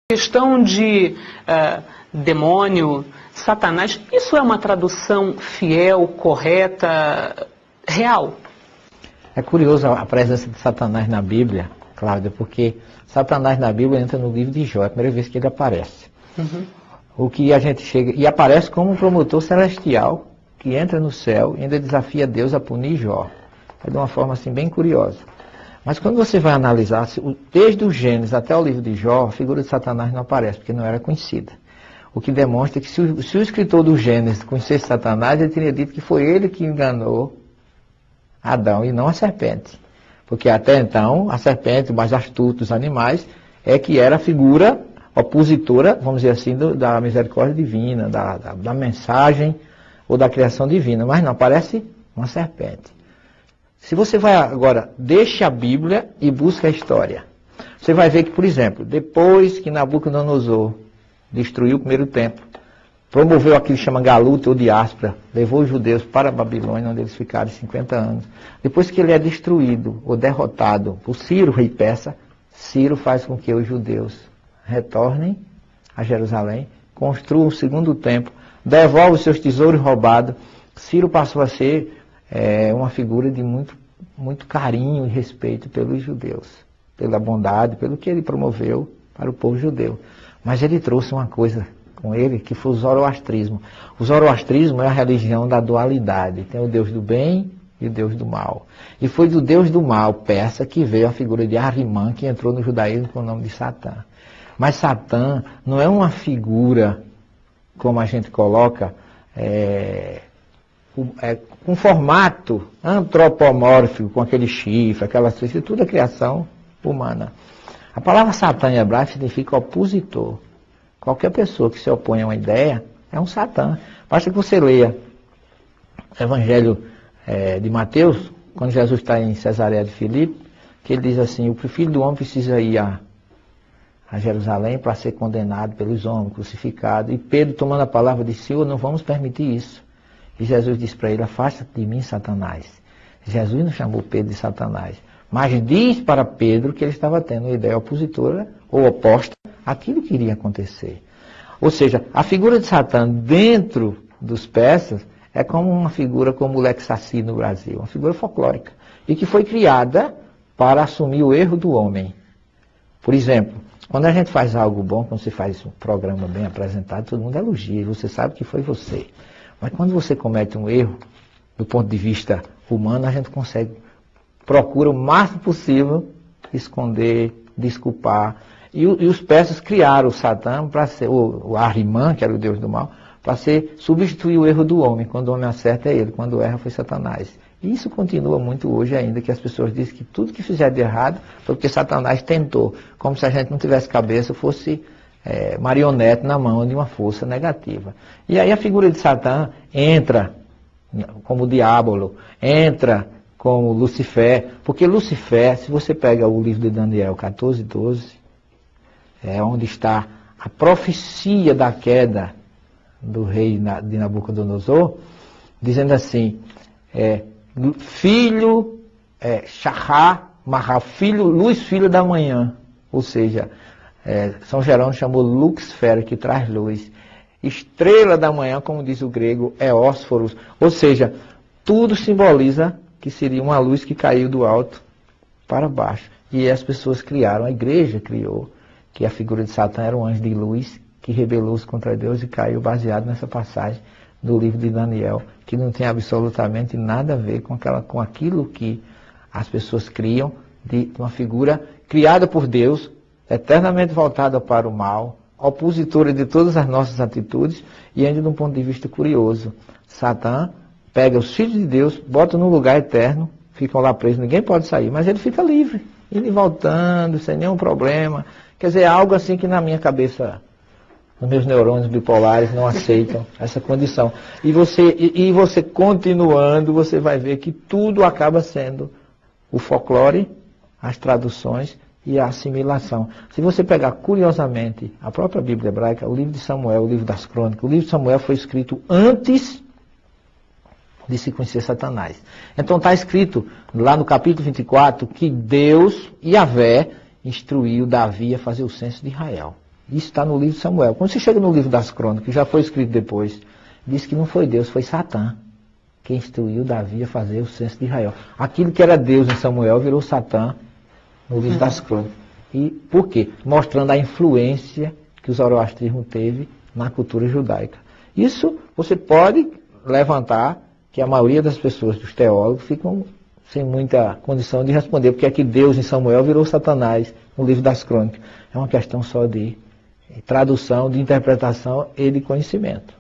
questão de demônio, Satanás, isso é uma tradução fiel, correta, real? É curioso a presença de Satanás na Bíblia, Cláudia, porque Satanás na Bíblia entra no livro de Jó, é a primeira vez que ele aparece. O que a gente chega, e aparece como um promotor celestial que entra no céu e ainda desafia Deus a punir Jó. É de uma forma assim bem curiosa. Mas quando você vai analisar, desde o Gênesis até o livro de Jó, a figura de Satanás não aparece, porque não era conhecida. O que demonstra que se o escritor do Gênesis conhecesse Satanás, ele teria dito que foi ele que enganou Adão e não a serpente. Porque até então, a serpente, o mais astuto dos animais, é que era a figura opositora, vamos dizer assim, da misericórdia divina, da mensagem ou da criação divina. Mas não, parece uma serpente. Se você vai agora, deixe a Bíblia e busca a história. Você vai ver que, por exemplo, depois que Nabucodonosor destruiu o primeiro templo, promoveu aquilo que chama galuta ou diáspora, levou os judeus para a Babilônia, onde eles ficaram 50 anos. Depois que ele é destruído ou derrotado por Ciro, rei persa, Ciro faz com que os judeus retornem a Jerusalém, construam o segundo templo, devolve os seus tesouros roubados. Ciro passou a ser uma figura de muito carinho e respeito pelos judeus, pela bondade, pelo que ele promoveu para o povo judeu. Mas ele trouxe uma coisa com ele, que foi o zoroastrismo. O zoroastrismo é a religião da dualidade. Tem o Deus do bem e o Deus do mal. E foi do Deus do mal, persa, que veio a figura de Ahriman, que entrou no judaísmo com o nome de Satã. Mas Satã não é uma figura, como a gente coloca, com formato antropomórfico, com aquele chifre, aquelas coisas, tudo é criação humana. A palavra Satã em hebraico significa opositor. Qualquer pessoa que se opõe a uma ideia é um Satã. Basta que você leia o Evangelho de Mateus, quando Jesus está em Cesareia de Filipe, que ele diz assim: o Filho do Homem precisa ir a Jerusalém para ser condenado pelos homens, crucificado. E Pedro, tomando a palavra, disse: Senhor, não vamos permitir isso. E Jesus disse para ele: afasta-te de mim, Satanás. Jesus não chamou Pedro de Satanás, mas diz para Pedro que ele estava tendo uma ideia opositora ou oposta àquilo que iria acontecer. Ou seja, a figura de Satã dentro dos persas é como uma figura como o Lex Saci no Brasil, uma figura folclórica, e que foi criada para assumir o erro do homem. Por exemplo, quando a gente faz algo bom, quando você faz um programa bem apresentado, todo mundo elogia, e você sabe que foi você. Mas quando você comete um erro, do ponto de vista humano, a gente procura o máximo possível esconder, desculpar. E os persas criaram o Satã para ser, o Ahriman, que era o deus do mal, para substituir o erro do homem. Quando o homem acerta é ele, quando erra foi Satanás. E isso continua muito hoje ainda, que as pessoas dizem que tudo que fizer de errado foi porque Satanás tentou. Como se a gente não tivesse cabeça, fosse marionete na mão de uma força negativa. E aí a figura de Satã entra como diabo, entra como Lucifer, porque Lucifer, se você pega o livro de Daniel 14:12, é onde está a profecia da queda do rei de Nabucodonosor, dizendo assim, filho, Shahá, Mahá, filho, luz, filho da manhã, ou seja, São Jerônimo chamou Luxfer, que traz luz. Estrela da manhã, como diz o grego, é Ósforos. Ou seja, tudo simboliza que seria uma luz que caiu do alto para baixo. E as pessoas criaram, a igreja criou, que a figura de Satã era um anjo de luz que rebelou-se contra Deus e caiu baseado nessa passagem do livro de Daniel, que não tem absolutamente nada a ver com aquilo que as pessoas criam de uma figura criada por Deus, eternamente voltada para o mal, opositora de todas as nossas atitudes, e ainda de um ponto de vista curioso. Satã pega os filhos de Deus, bota num lugar eterno, ficam lá presos, ninguém pode sair, mas ele fica livre, indo e voltando, sem nenhum problema. Quer dizer, algo assim que na minha cabeça, os meus neurônios bipolares não aceitam essa condição. E você continuando, você vai ver que tudo acaba sendo o folclore, as traduções e a assimilação. Se você pegar curiosamente a própria Bíblia hebraica, o livro de Samuel, o livro das Crônicas, o livro de Samuel foi escrito antes de se conhecer Satanás. Então está escrito lá no capítulo 24 que Deus, Yahvé, instruiu Davi a fazer o censo de Israel. Isso está no livro de Samuel. Quando você chega no livro das Crônicas, que já foi escrito depois, diz que não foi Deus, foi Satã quem instruiu Davi a fazer o censo de Israel. Aquilo que era Deus em Samuel virou Satã no livro das Crônicas. E por quê? Mostrando a influência que o zoroastrismo teve na cultura judaica. Isso você pode levantar que a maioria das pessoas, dos teólogos, ficam sem muita condição de responder, porque é que Deus em Samuel virou Satanás no livro das Crônicas. É uma questão só de tradução, de interpretação e de conhecimento.